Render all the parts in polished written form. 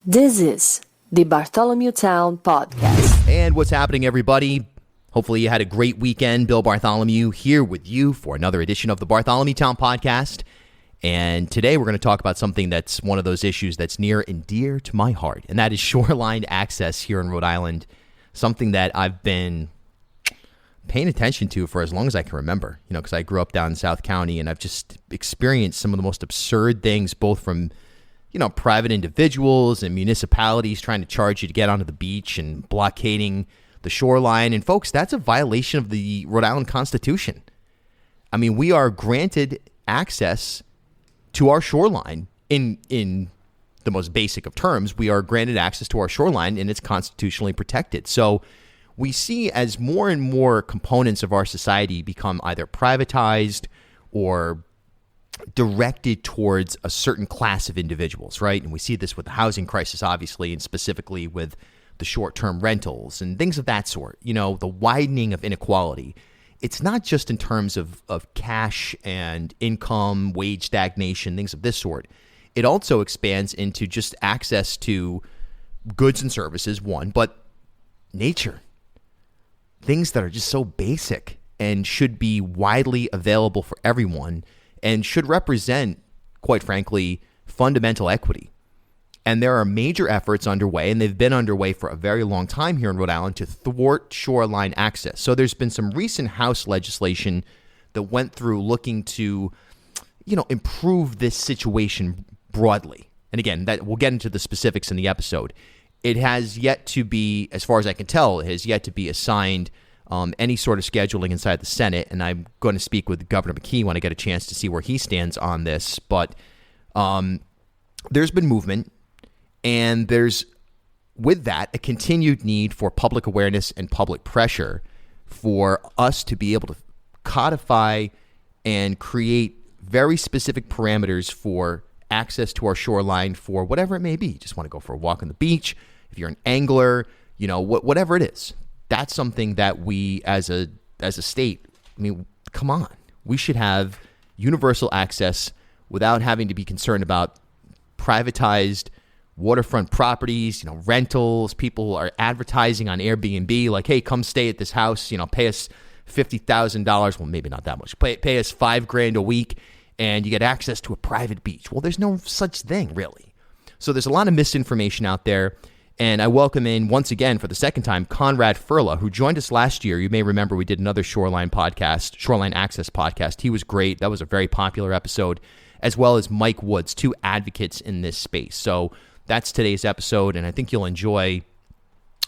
This is the Bartholomew Town Podcast. And what's happening, everybody? Hopefully you had a great weekend. Bill Bartholomew here with you for another edition of the Bartholomew Town Podcast. And today we're going to talk about something that's one of those issues that's near and dear to my heart, and that is shoreline access here in Rhode Island, something that I've been paying attention to for as long as I can remember, because I grew up down in South County, and I've just experienced some of the most absurd things, both from private individuals and municipalities trying to charge you to get onto the beach and blockading the shoreline. And folks, that's a violation of the Rhode Island Constitution. I mean, we are granted access to our shoreline in the most basic of terms. We are granted access to our shoreline, and it's constitutionally protected. So we see as more and more components of our society become either privatized or directed towards a certain class of individuals, right? And we see this with the housing crisis, obviously, and specifically with the short-term rentals and things of that sort. The widening of inequality. It's not just in terms of cash and income, wage stagnation, things of this sort. It also expands into just access to goods and services, one, but nature. Things that are just so basic and should be widely available for everyone, and should represent, quite frankly, fundamental equity. And there are major efforts underway, and they've been underway for a very long time here in Rhode Island, to thwart shoreline access. So there's been some recent House legislation that went through looking to, improve this situation broadly. And again, that we'll get into the specifics in the episode. It has yet to be, as far as I can tell, it has yet to be assigned any sort of scheduling inside the Senate, and I'm going to speak with Governor McKee when I get a chance to see where he stands on this. But there's been movement, and there's, with that, a continued need for public awareness and public pressure for us to be able to codify and create very specific parameters for access to our shoreline for whatever it may be. You just want to go for a walk on the beach, if you're an angler, whatever it is. That's something that we as a state, come on. We should have universal access without having to be concerned about privatized waterfront properties, rentals. People are advertising on Airbnb like, hey, come stay at this house, pay us $50,000. Well, maybe not that much. Pay us $5,000 a week and you get access to a private beach. Well, there's no such thing, really. So there's a lot of misinformation out there. And I welcome in, once again, for the second time, Conrad Ferla, who joined us last year. You may remember we did another Shoreline Access podcast. He was great. That was a very popular episode, as well as Mike Woods, two advocates in this space. So that's today's episode, and I think you'll enjoy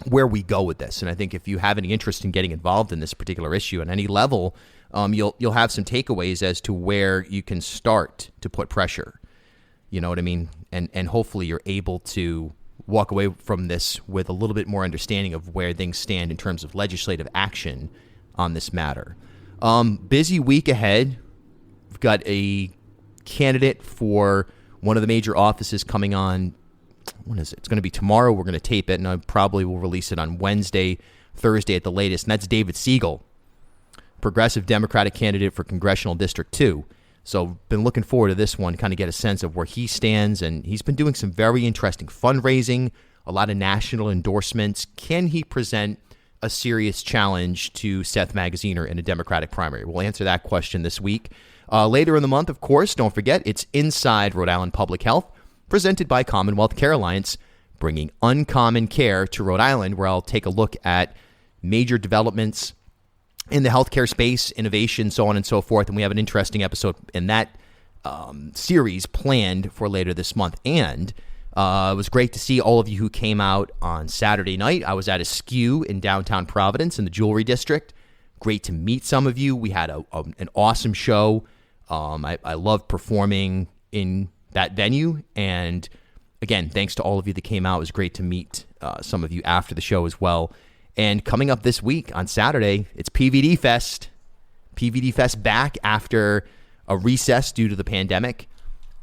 where we go with this. And I think if you have any interest in getting involved in this particular issue at any level, you'll have some takeaways as to where you can start to put pressure. You know what I mean? And hopefully you're able to walk away from this with a little bit more understanding of where things stand in terms of legislative action on this matter. Busy week ahead. We've got a candidate for one of the major offices coming on. When is it? It's going to be tomorrow. We're going to tape it, and I probably will release it on Wednesday, Thursday at the latest. And that's David Siegel, progressive Democratic candidate for Congressional District 2. So been looking forward to this one, kind of get a sense of where he stands. And he's been doing some very interesting fundraising, a lot of national endorsements. Can he present a serious challenge to Seth Magaziner in a Democratic primary? We'll answer that question this week. Later in the month, of course, don't forget, it's Inside Rhode Island Public Health, presented by Commonwealth Care Alliance, bringing uncommon care to Rhode Island, where I'll take a look at major developments in the healthcare space, innovation, so on and so forth. And we have an interesting episode in that series planned for later this month. And it was great to see all of you who came out on Saturday night. I was at a SKU in downtown Providence in the Jewelry District. Great to meet some of you. We had an awesome show. I loved performing in that venue. And again, thanks to all of you that came out. It was great to meet some of you after the show as well. And coming up this week on Saturday, it's PVD Fest. PVD Fest back after a recess due to the pandemic.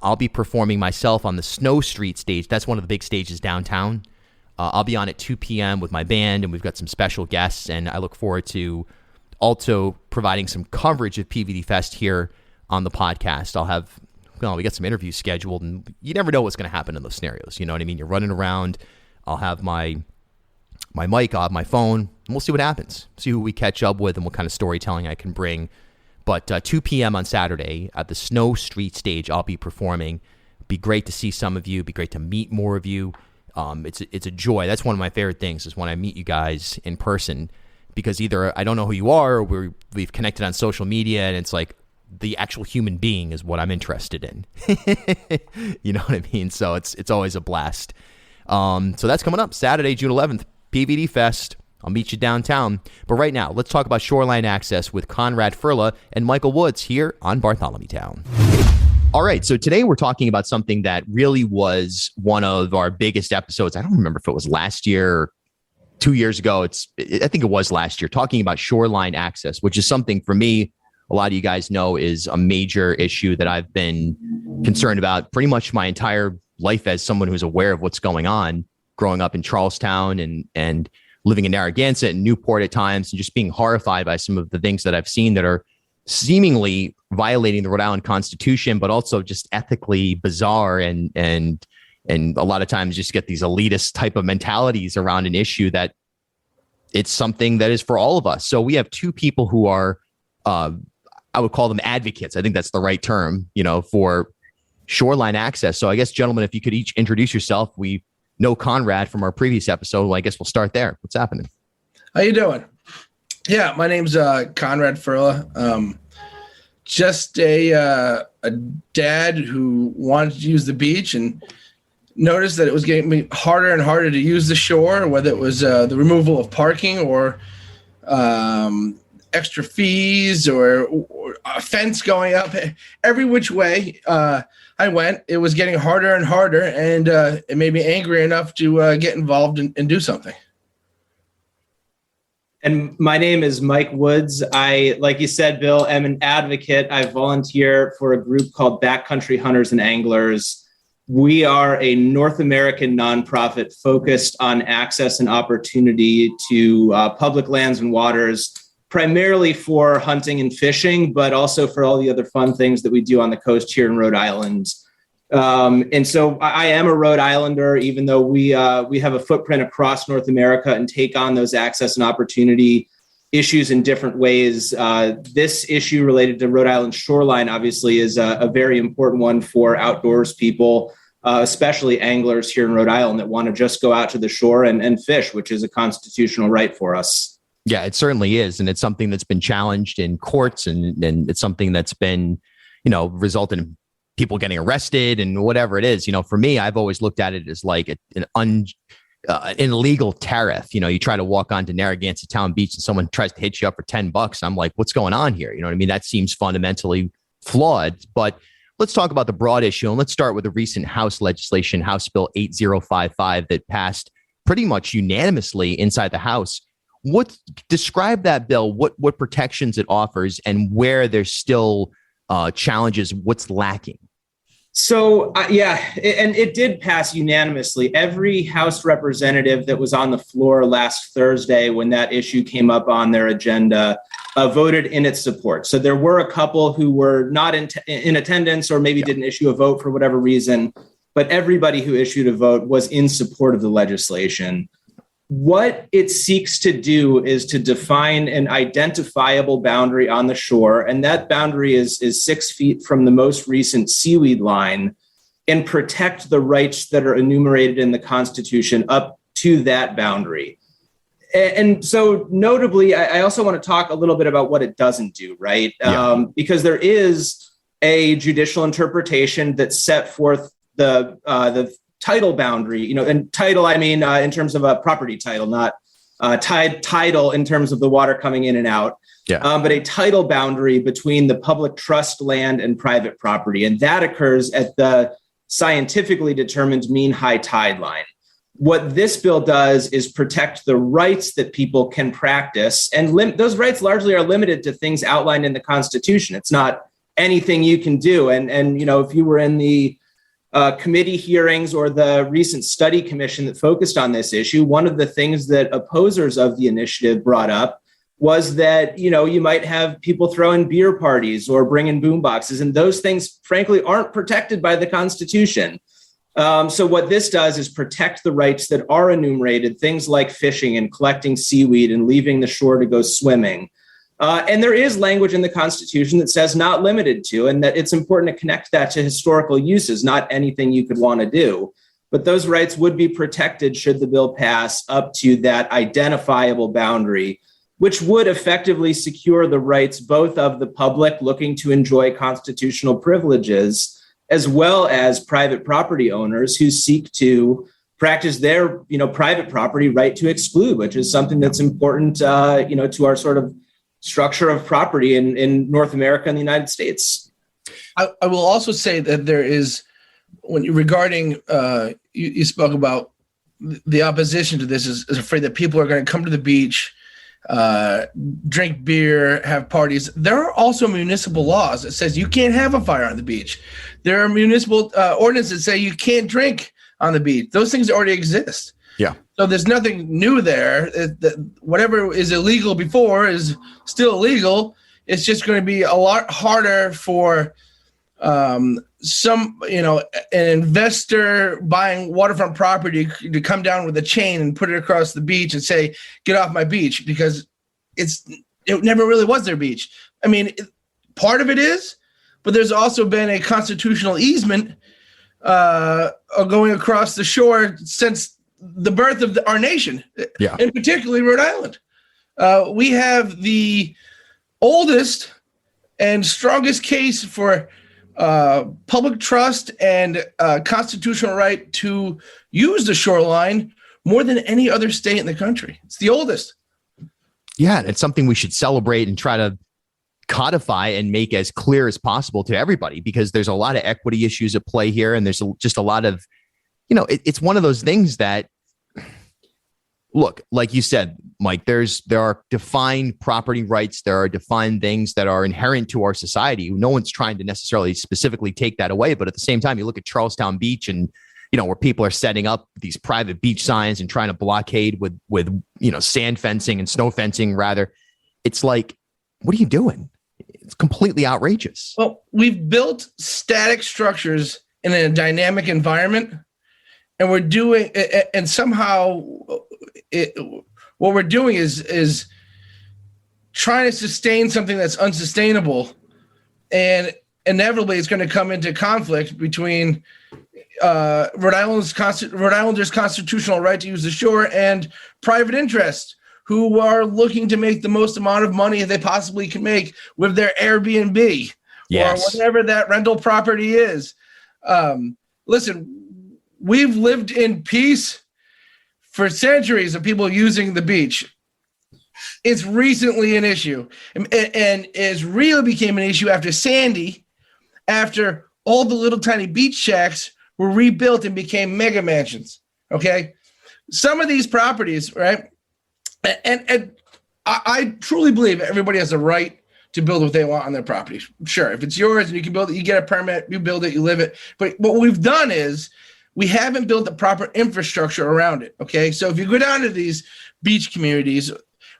I'll be performing myself on the Snow Street stage. That's one of the big stages downtown. I'll be on at 2 p.m. with my band, and we've got some special guests. And I look forward to also providing some coverage of PVD Fest here on the podcast. I'll have well, we got some interviews scheduled, and you never know what's going to happen in those scenarios. You know what I mean? You're running around. I'll have my mic, I'll have my phone, and we'll see what happens. See who we catch up with and what kind of storytelling I can bring. But 2 p.m. on Saturday at the Snow Street stage, I'll be performing. It'd be great to see some of you. It'd be great to meet more of you. It's a joy. That's one of my favorite things is when I meet you guys in person, because either I don't know who you are or we've connected on social media, and it's like the actual human being is what I'm interested in. You know what I mean? So it's always a blast. So that's coming up Saturday, June 11th, PVD Fest. I'll meet you downtown. But right now, let's talk about Shoreline Access with Conrad Ferla and Michael Woods here on Bartholomew Town. All right, so today we're talking about something that really was one of our biggest episodes. I don't remember if it was last year or 2 years ago. I think it was last year, talking about Shoreline Access, which is something for me, a lot of you guys know, is a major issue that I've been concerned about pretty much my entire life as someone who's aware of what's going on, growing up in Charlestown and living in Narragansett and Newport at times, and just being horrified by some of the things that I've seen that are seemingly violating the Rhode Island Constitution, but also just ethically bizarre and a lot of times just get these elitist type of mentalities around an issue that it's something that is for all of us. So we have two people who are, I would call them advocates. I think that's the right term, for Shoreline Access. So I guess, gentlemen, if you could each introduce yourself. We know Conrad from our previous episode. Well, I guess we'll start there. What's happening? How you doing? Yeah, my name's Conrad Ferla. Just a dad who wanted to use the beach and noticed that it was getting me harder and harder to use the shore, whether it was the removal of parking or extra fees or a fence going up. Every which way I went, it was getting harder and harder, and it made me angry enough to get involved and do something. And my name is Mike Woods. I, like you said, Bill, am an advocate. I volunteer for a group called Backcountry Hunters and Anglers. We are a North American nonprofit focused on access and opportunity to public lands and waters, primarily for hunting and fishing, but also for all the other fun things that we do on the coast here in Rhode Island. And so I am a Rhode Islander, even though we have a footprint across North America and take on those access and opportunity issues in different ways. This issue related to Rhode Island shoreline, obviously, is a very important one for outdoors people, especially anglers here in Rhode Island that want to just go out to the shore and fish, which is a constitutional right for us. Yeah, it certainly is. And it's something that's been challenged in courts, and it's something that's been, resulted in people getting arrested and whatever it is. For me, I've always looked at it as like an illegal tariff. You try to walk onto Narragansett Town Beach and someone tries to hit you up for $10. I'm like, what's going on here? You know what I mean? That seems fundamentally flawed. But let's talk about the broad issue, and let's start with the recent House legislation, House Bill 8055, that passed pretty much unanimously inside the House. Describe that bill, what protections it offers, and where there's still challenges, what's lacking? So, and it did pass unanimously. Every House representative that was on the floor last Thursday when that issue came up on their agenda voted in its support. So there were a couple who were not in attendance or maybe didn't issue a vote for whatever reason, but everybody who issued a vote was in support of the legislation. What it seeks to do is to define an identifiable boundary on the shore, and that boundary is 6 feet from the most recent seaweed line, and protect the rights that are enumerated in the Constitution up to that boundary. And so notably, I also want to talk a little bit about what it doesn't do, right? Yeah. Because there is a judicial interpretation that set forth the title boundary, and title, I mean, in terms of a property title, not title in terms of the water coming in and out, but a title boundary between the public trust land and private property. And that occurs at the scientifically determined mean high tide line. What this bill does is protect the rights that people can practice, and those rights largely are limited to things outlined in the Constitution. It's not anything you can do. And if you were in the committee hearings or the recent study commission that focused on this issue, one of the things that opposers of the initiative brought up was that, you might have people throwing beer parties or bringing boom boxes, and those things, frankly, aren't protected by the Constitution. So what this does is protect the rights that are enumerated, things like fishing and collecting seaweed and leaving the shore to go swimming. And there is language in the Constitution that says not limited to, and that it's important to connect that to historical uses, not anything you could want to do. But those rights would be protected should the bill pass up to that identifiable boundary, which would effectively secure the rights both of the public looking to enjoy constitutional privileges, as well as private property owners who seek to practice their, private property right to exclude, which is something that's important, to our sort of structure of property in North America and the United States. I will also say that there is, regarding, you spoke about the opposition to this is afraid that people are going to come to the beach, drink beer, have parties. There are also municipal laws that says you can't have a fire on the beach. There are municipal ordinances that say you can't drink on the beach. Those things already exist. Yeah. So there's nothing new there. Whatever is illegal before is still illegal. It's just going to be a lot harder for an investor buying waterfront property to come down with a chain and put it across the beach and say, get off my beach, because it never really was their beach. I mean, part of it is, but there's also been a constitutional easement going across the shore since the birth of our nation, and particularly Rhode Island. We have the oldest and strongest case for public trust and constitutional right to use the shoreline more than any other state in the country. It's the oldest. Yeah, it's something we should celebrate and try to codify and make as clear as possible to everybody, because there's a lot of equity issues at play here. And there's just a lot of, it's one of those things that, look, like you said, Mike, there are defined property rights. There are defined things that are inherent to our society. No one's trying to necessarily specifically take that away. But at the same time, you look at Charlestown Beach and, where people are setting up these private beach signs and trying to blockade with sand fencing and snow fencing, rather. It's like, what are you doing? It's completely outrageous. Well, we've built static structures in a dynamic environment, and we're doing, and somehow what we're doing is trying to sustain something that's unsustainable, and inevitably it's going to come into conflict between Rhode Islanders' constitutional right to use the shore and private interests who are looking to make the most amount of money they possibly can make with their Airbnb or whatever that rental property is. Listen, we've lived in peace for centuries of people using the beach. It's recently an issue, and it really became an issue after Sandy, after all the little tiny beach shacks were rebuilt and became mega mansions. Okay. Some of these properties, right? And I truly believe everybody has a right to build what they want on their property. Sure. If it's yours and you can build it, you get a permit, you build it, you live it. But what we've done is we haven't built the proper infrastructure around it. Okay. So if you go down to these beach communities,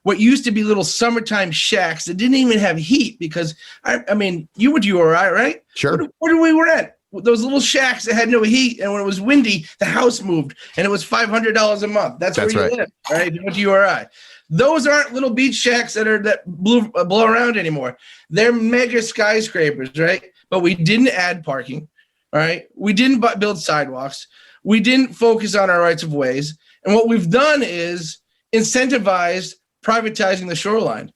what used to be little summertime shacks that didn't even have heat, because I mean, you went to URI, right? Sure. Where we were at? Those little shacks that had no heat, and when it was windy, the house moved, and it was $500 a month. That's where you live, right? If you went to URI. Those aren't little beach shacks that blow around anymore. They're mega skyscrapers, right? But we didn't add parking, all right? We didn't build sidewalks. We didn't focus on our rights of ways. And what we've done is incentivized privatizing the shoreline.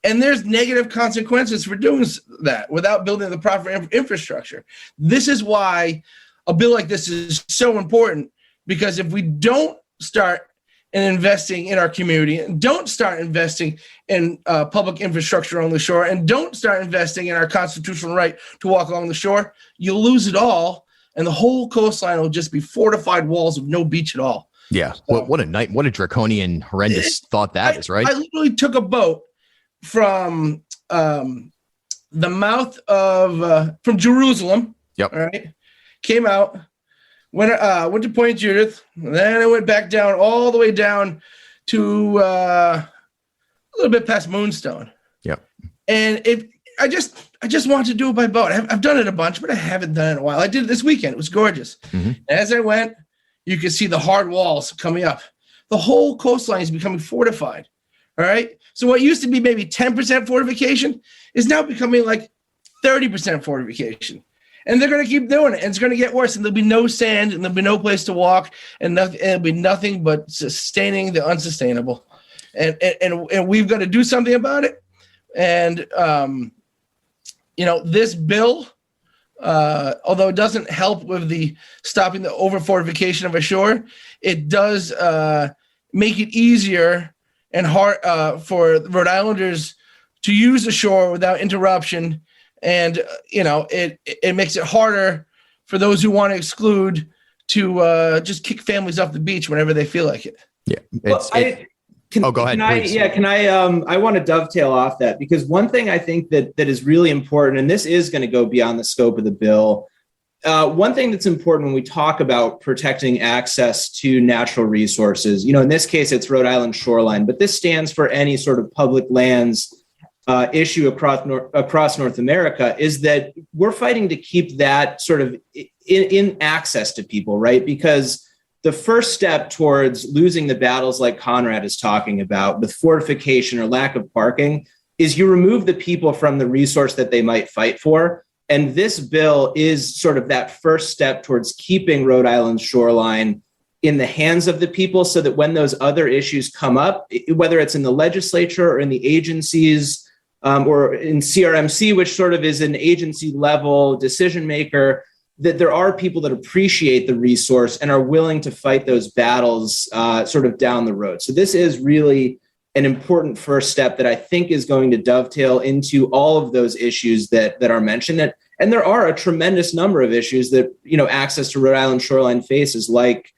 And there's negative consequences for doing that without building the proper infrastructure. This is why a bill like this is so important, because if we don't start investing in our community, and don't start investing in public infrastructure on the shore, and don't start investing in our constitutional right to walk along the shore, you'll lose it all, and the whole coastline will just be fortified walls of no beach at all. Yeah. So, what a draconian, horrendous thought that is, right? I literally took a boat from the mouth of from Jerusalem. Yep. All right. Came out, went to Point Judith, and then I went back down all the way down to little bit past Moonstone. Yep. And I just want to do it by boat. I've done it a bunch, but I haven't done it in a while. I did it this weekend. It was gorgeous. Mm-hmm. As I went, you could see the hard walls coming up. The whole coastline is becoming fortified. All right. So what used to be maybe 10% fortification is now becoming like 30% fortification. And they're going to keep doing it. And it's going to get worse. And there'll be no sand and there'll be no place to walk. And it'll be nothing but sustaining the unsustainable. And we've got to do something about it. And, this bill, although it doesn't help with the stopping the over fortification of a shore, it does make it easier and hard for Rhode Islanders to use the shore without interruption. And, it makes it harder for those who want to exclude to just kick families off the beach whenever they feel like it. Yeah. Go ahead. I want to dovetail off that, because one thing I think that is really important, and this is going to go beyond the scope of the bill. One thing that's important when we talk about protecting access to natural resources, in this case, it's Rhode Island Shoreline, but this stands for any sort of public lands issue across North America, is that we're fighting to keep that sort of in access to people, right? Because the first step towards losing the battles like Conrad is talking about with fortification or lack of parking is you remove the people from the resource that they might fight for. And this bill is sort of that first step towards keeping Rhode Island's shoreline in the hands of the people, so that when those other issues come up, whether it's in the legislature or in the agencies or in CRMC, which sort of is an agency level decision maker, that there are people that appreciate the resource and are willing to fight those battles sort of down the road. So this is really an important first step that I think is going to dovetail into all of those issues that are mentioned. And there are a tremendous number of issues that, access to Rhode Island shoreline faces, like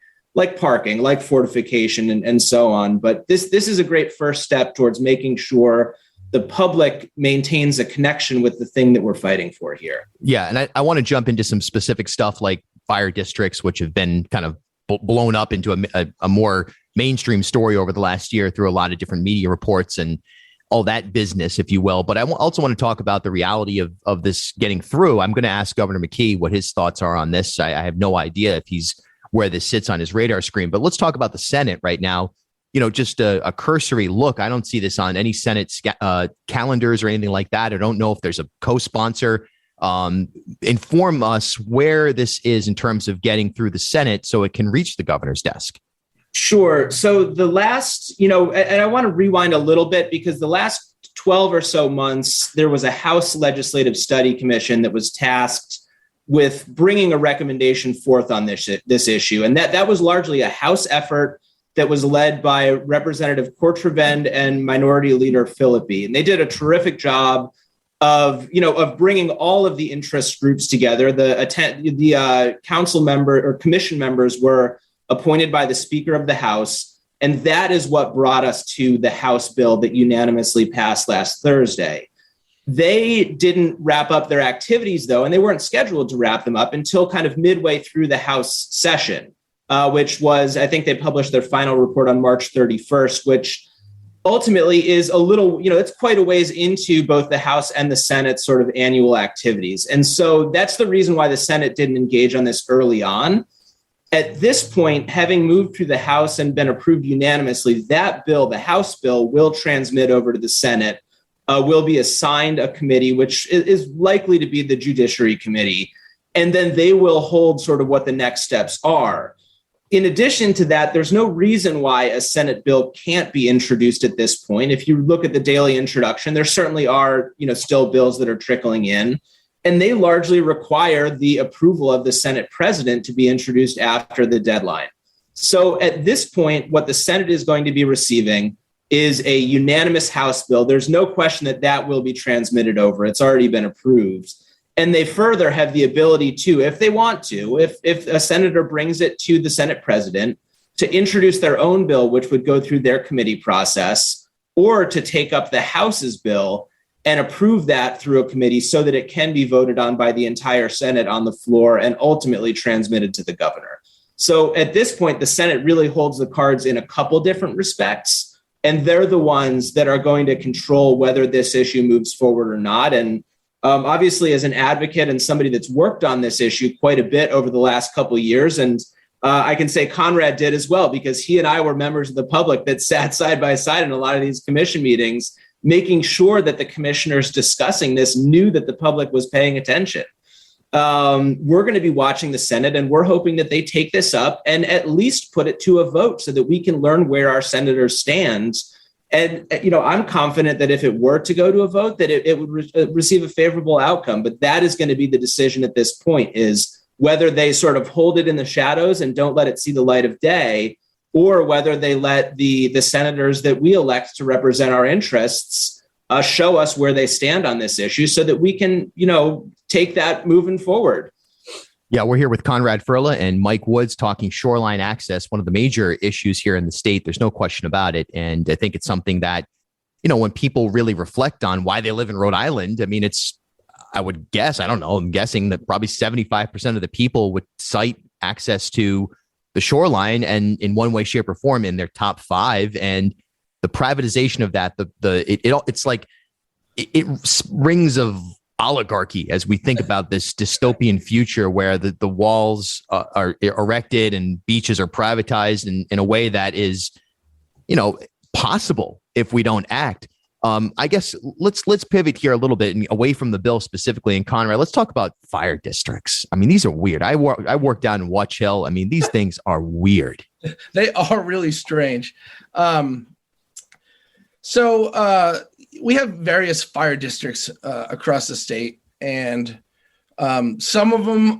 parking, like fortification and so on. But this is a great first step towards making sure the public maintains a connection with the thing that we're fighting for here. Yeah. And I want to jump into some specific stuff like fire districts, which have been kind of blown up into a more mainstream story over the last year through a lot of different media reports and all that business, if you will. But I also want to talk about the reality of this getting through. I'm going to ask Governor McKee what his thoughts are on this. I have no idea if he's where this sits on his radar screen, but let's talk about the Senate right now. Just a cursory look. I don't see this on any Senate calendars or anything like that. I don't know if there's a co-sponsor. Inform us where this is in terms of getting through the Senate so it can reach the governor's desk. Sure. So the last, and I want to rewind a little bit, because the last 12 or so months, there was a House Legislative Study Commission that was tasked with bringing a recommendation forth on this issue. And that was largely a House effort that was led by Representative Courtrevend and Minority Leader Philippi. And they did a terrific job of bringing all of the interest groups together. The council member or commission members were appointed by the Speaker of the House. And that is what brought us to the House bill that unanimously passed last Thursday. They didn't wrap up their activities, though, and they weren't scheduled to wrap them up until kind of midway through the House session. Which was, I think they published their final report on March 31st, which ultimately is a little, it's quite a ways into both the House and the Senate sort of annual activities. And so that's the reason why the Senate didn't engage on this early on. At this point, having moved through the House and been approved unanimously, that bill, the House bill, will transmit over to the Senate, will be assigned a committee, which is likely to be the Judiciary Committee. And then they will hold sort of what the next steps are. In addition to that, there's no reason why a Senate bill can't be introduced at this point. If you look at the daily introduction, there certainly are, still bills that are trickling in, and they largely require the approval of the Senate president to be introduced after the deadline. So at this point, what the Senate is going to be receiving is a unanimous House bill. There's no question that will be transmitted over. It's already been approved. And they further have the ability to, if they want to, if a senator brings it to the Senate president, to introduce their own bill, which would go through their committee process, or to take up the House's bill and approve that through a committee so that it can be voted on by the entire Senate on the floor and ultimately transmitted to the governor. So at this point, the Senate really holds the cards in a couple different respects. and they're the ones that are going to control whether this issue moves forward or not. And obviously, as an advocate and somebody that's worked on this issue quite a bit over the last couple of years, and I can say Conrad did as well, because he and I were members of the public that sat side by side in a lot of these commission meetings, making sure that the commissioners discussing this knew that the public was paying attention. We're going to be watching the Senate, and we're hoping that they take this up and at least put it to a vote so that we can learn where our senators stand. And, I'm confident that if it were to go to a vote, that it would receive a favorable outcome. But that is going to be the decision at this point, is whether they sort of hold it in the shadows and don't let it see the light of day, or whether they let the senators that we elect to represent our interests show us where they stand on this issue so that we can, take that moving forward. Yeah, we're here with Conrad Ferla and Mike Woods talking shoreline access, one of the major issues here in the state. There's no question about it. And I think it's something that, when people really reflect on why they live in Rhode Island, I would guess, I don't know, I'm guessing that probably 75% of the people would cite access to the shoreline and in one way, shape, or form in their top 5. And the privatization of that, it's like it rings of oligarchy as we think about this dystopian future where the walls are erected and beaches are privatized in a way that is, possible if we don't act. I guess let's pivot here a little bit and away from the bill specifically. And Conrad, let's talk about fire districts. These are weird. I work down in Watch Hill. These things are weird. They are really strange. So we have various fire districts across the state, and some of them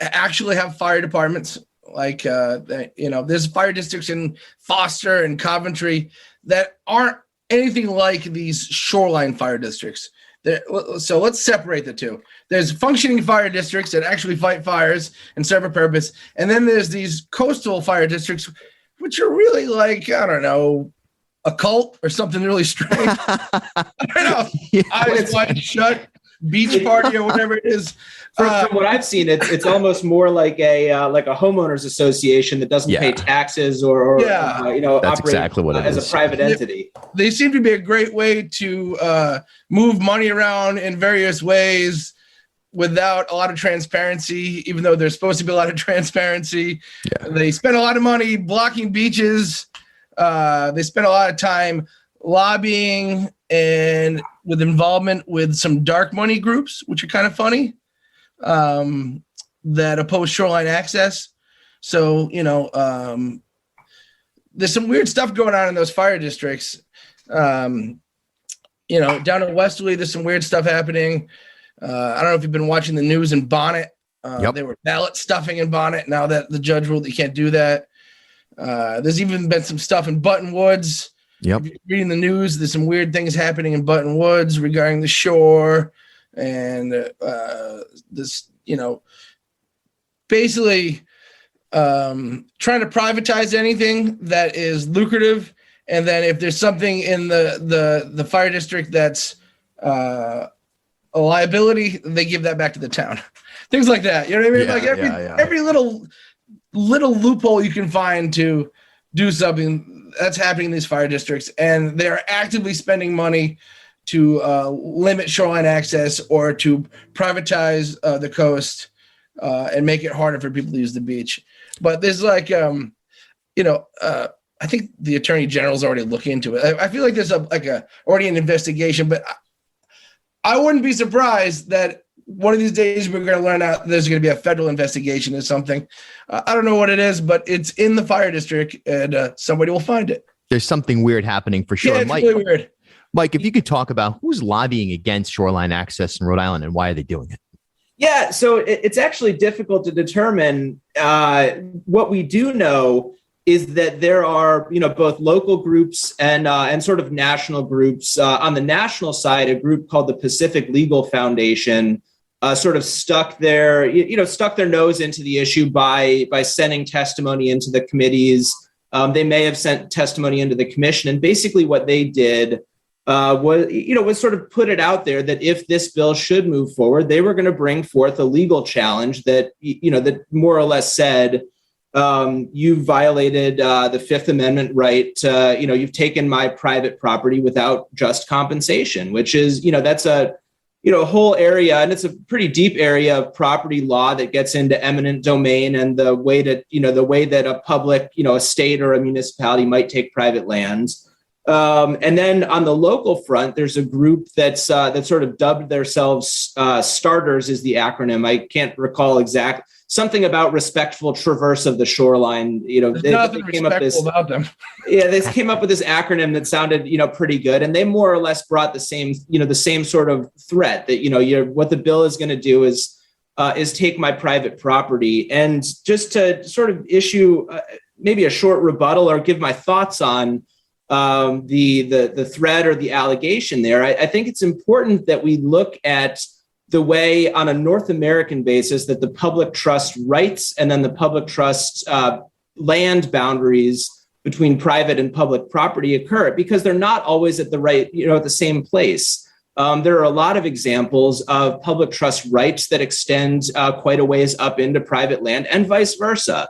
actually have fire departments. Like there's fire districts in Foster and Coventry that aren't anything like these shoreline fire districts. So let's separate the two. There's functioning fire districts that actually fight fires and serve a purpose, and then there's these coastal fire districts, which are really like, I don't know, a cult or something really strange. I don't know. Yeah, eyes wide shut, beach party or whatever it is. From what I've seen, it's almost more like a homeowners association that doesn't pay taxes or that's operate exactly what it as is. A private entity. They seem to be a great way to move money around in various ways without a lot of transparency, even though there's supposed to be a lot of transparency. Yeah. They spend a lot of money blocking beaches. They spend a lot of time lobbying and with involvement with some dark money groups, which are kind of funny, that oppose shoreline access. So, there's some weird stuff going on in those fire districts. Down in Westerly, there's some weird stuff happening. I don't know if you've been watching the news in Bonnet. They were ballot stuffing in Bonnet. Now that the judge ruled you can't do that. There's even been some stuff in Button Woods. Yep. If you're reading the news, there's some weird things happening in Button Woods regarding the shore and basically trying to privatize anything that is lucrative. And then if there's something in the fire district that's a liability, they give that back to the town. Things like that. You know what I mean? Yeah, every little loophole you can find to do something that's happening in these fire districts, and they are actively spending money to limit shoreline access or to privatize the coast and make it harder for people to use the beach. But there's I think the Attorney General's already looking into it. I feel like there's already an investigation, but I wouldn't be surprised that one of these days we're going to learn out there's going to be a federal investigation or something. I don't know what it is, but it's in the fire district, and somebody will find it. There's something weird happening for sure. Yeah, it's really weird. Mike, if you could talk about who's lobbying against shoreline access in Rhode Island and why are they doing it? Yeah, so it's actually difficult to determine. What we do know is that there are, both local groups and sort of national groups. On the national side, a group called the Pacific Legal Foundation sort of stuck their nose into the issue by sending testimony into the committees. They may have sent testimony into the commission, and basically what they did was sort of put it out there that if this bill should move forward, they were going to bring forth a legal challenge that that more or less said, You violated the Fifth Amendment right to, you've taken my private property without just compensation, which is, that's a whole area, and it's a pretty deep area of property law that gets into eminent domain and the way that a public, a state or a municipality might take private lands. And then on the local front, there's a group that sort of dubbed themselves Starters is the acronym. I can't recall something about respectful traverse of the shoreline. There's nothing respectful about them. Yeah, they came up with this acronym that sounded, pretty good, and they more or less brought the same sort of threat that what the bill is going to do is take my private property. And just to sort of issue maybe a short rebuttal or give my thoughts on the threat or the allegation there, I think it's important that we look at the way on a North American basis that the public trust rights and then the public trust land boundaries between private and public property occur, because they're not always at the same place. There are a lot of examples of public trust rights that extend quite a ways up into private land and vice versa.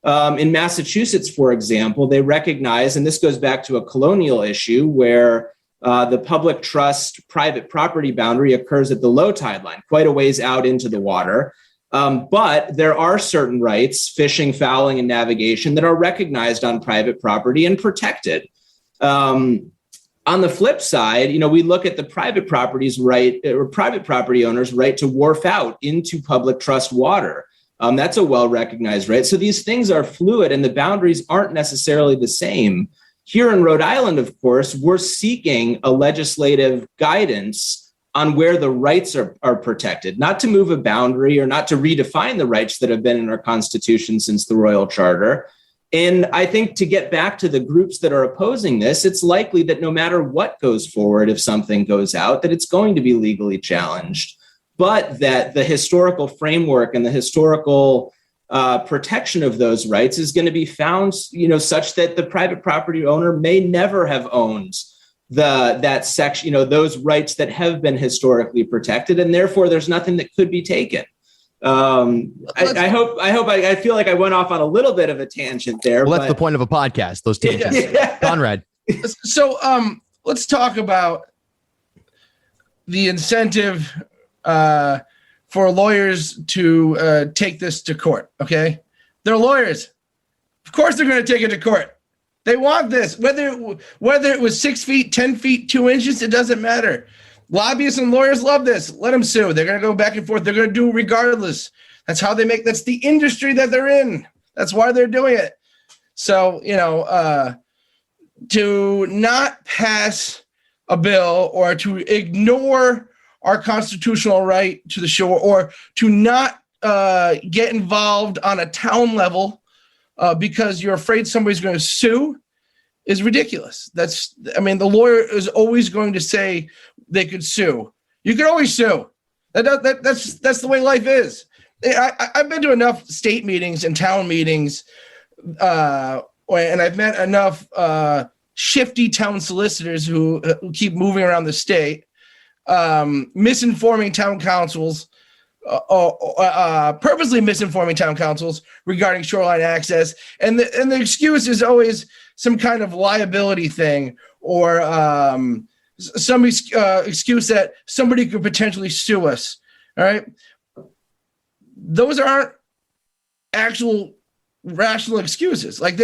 In Massachusetts, for example, they recognize, and this goes back to a colonial issue where the public trust private property boundary occurs at the low tide line, quite a ways out into the water. But there are certain rights, fishing, fouling, and navigation, that are recognized on private property and protected. On the flip side, we look at the private property's right, or private property owners' right to wharf out into public trust water. That's a well-recognized right. So these things are fluid and the boundaries aren't necessarily the same. Here in Rhode Island, of course, we're seeking a legislative guidance on where the rights are protected, not to move a boundary or not to redefine the rights that have been in our Constitution since the Royal Charter. And I think to get back to the groups that are opposing this, it's likely that no matter what goes forward, if something goes out, that it's going to be legally challenged, but that the historical framework and the historical protection of those rights is going to be found, such that the private property owner may never have owned that section, those rights that have been historically protected, and therefore there's nothing that could be taken. I feel like I went off on a little bit of a tangent there. Well, that's the point of a podcast, those tangents. Yeah. Conrad. So let's talk about the incentive for lawyers to take this to court, okay? They're lawyers. Of course they're going to take it to court. They want this. Whether it was 6 feet, 10 feet, 2 inches, it doesn't matter. Lobbyists and lawyers love this. Let them sue. They're going to go back and forth. They're going to do regardless. That's how they make, that's the industry that they're in. That's why they're doing it. So, to not pass a bill or to ignore our constitutional right to the shore, or to not get involved on a town level because you're afraid somebody's going to sue, is ridiculous. The lawyer is always going to say they could sue. You could always sue. That's the way life is. I've been to enough state meetings and town meetings, and I've met enough shifty town solicitors who keep moving around the state, misinforming town councils, purposely misinforming town councils regarding shoreline access, and the excuse is always some kind of liability thing, or some excuse that somebody could potentially sue us. All right, those aren't actual rational excuses. Like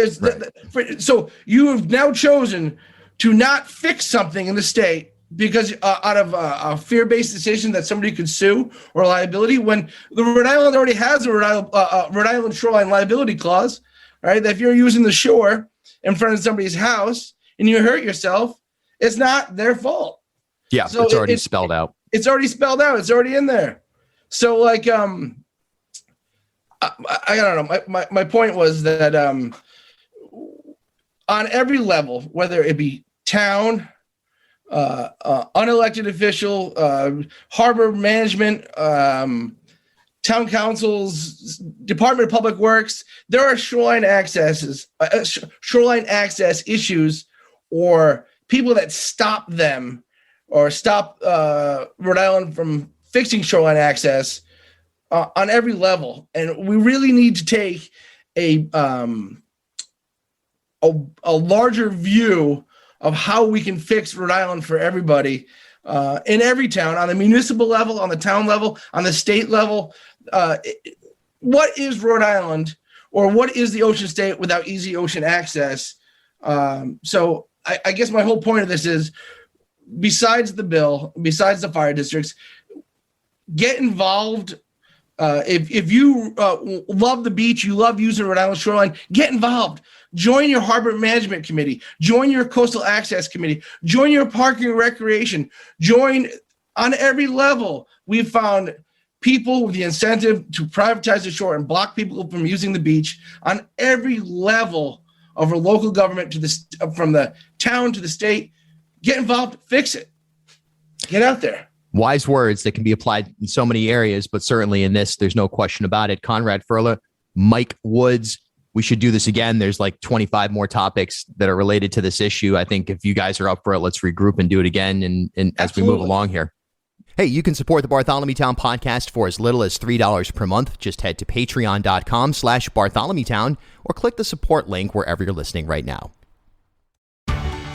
so you have now chosen to not fix something in the state because out of a fear-based decision that somebody could sue or liability, when the Rhode Island already has a Rhode Island shoreline liability clause, right? That if you're using the shore in front of somebody's house and you hurt yourself, it's not their fault. Yeah, so it's already spelled out. It's already spelled out. It's already in there. So like, I don't know. My point was that on every level, whether it be town, unelected official, harbor management, town councils, Department of Public Works, there are shoreline access issues, or people that stop them or stop Rhode Island from fixing shoreline access on every level. And we really need to take a larger view of how we can fix Rhode Island for everybody in every town, on the municipal level, on the town level, on the state level. What is Rhode Island, or what is the ocean state without easy ocean access? So I guess my whole point of this is, besides the bill, besides the fire districts, get involved. If you love the beach, you love using Rhode Island Shoreline, get involved. Join your harbor management committee. Join your coastal access committee. Join your parking and recreation. Join on every level. We've found people with the incentive to privatize the shore and block people from using the beach on every level of our local government, from the town to the state. Get involved, fix it. Get out there. Wise words that can be applied in so many areas, but certainly in this, there's no question about it. Conrad Ferla, Mike Woods, we should do this again. There's like 25 more topics that are related to this issue. I think if you guys are up for it, let's regroup and do it again and as we move along here. Hey, you can support the Bartholomew Town podcast for as little as $3 per month. Just head to patreon.com/BartholomewTown or click the support link wherever you're listening right now.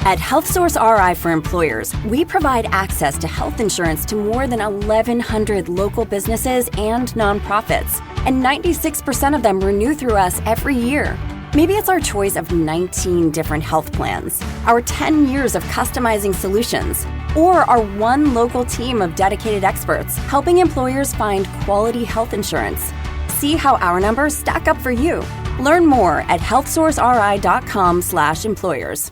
At HealthSource RI for Employers, we provide access to health insurance to more than 1,100 local businesses and nonprofits, and 96% of them renew through us every year. Maybe it's our choice of 19 different health plans, our 10 years of customizing solutions, or our one local team of dedicated experts helping employers find quality health insurance. See how our numbers stack up for you. Learn more at healthsourceri.com/employers.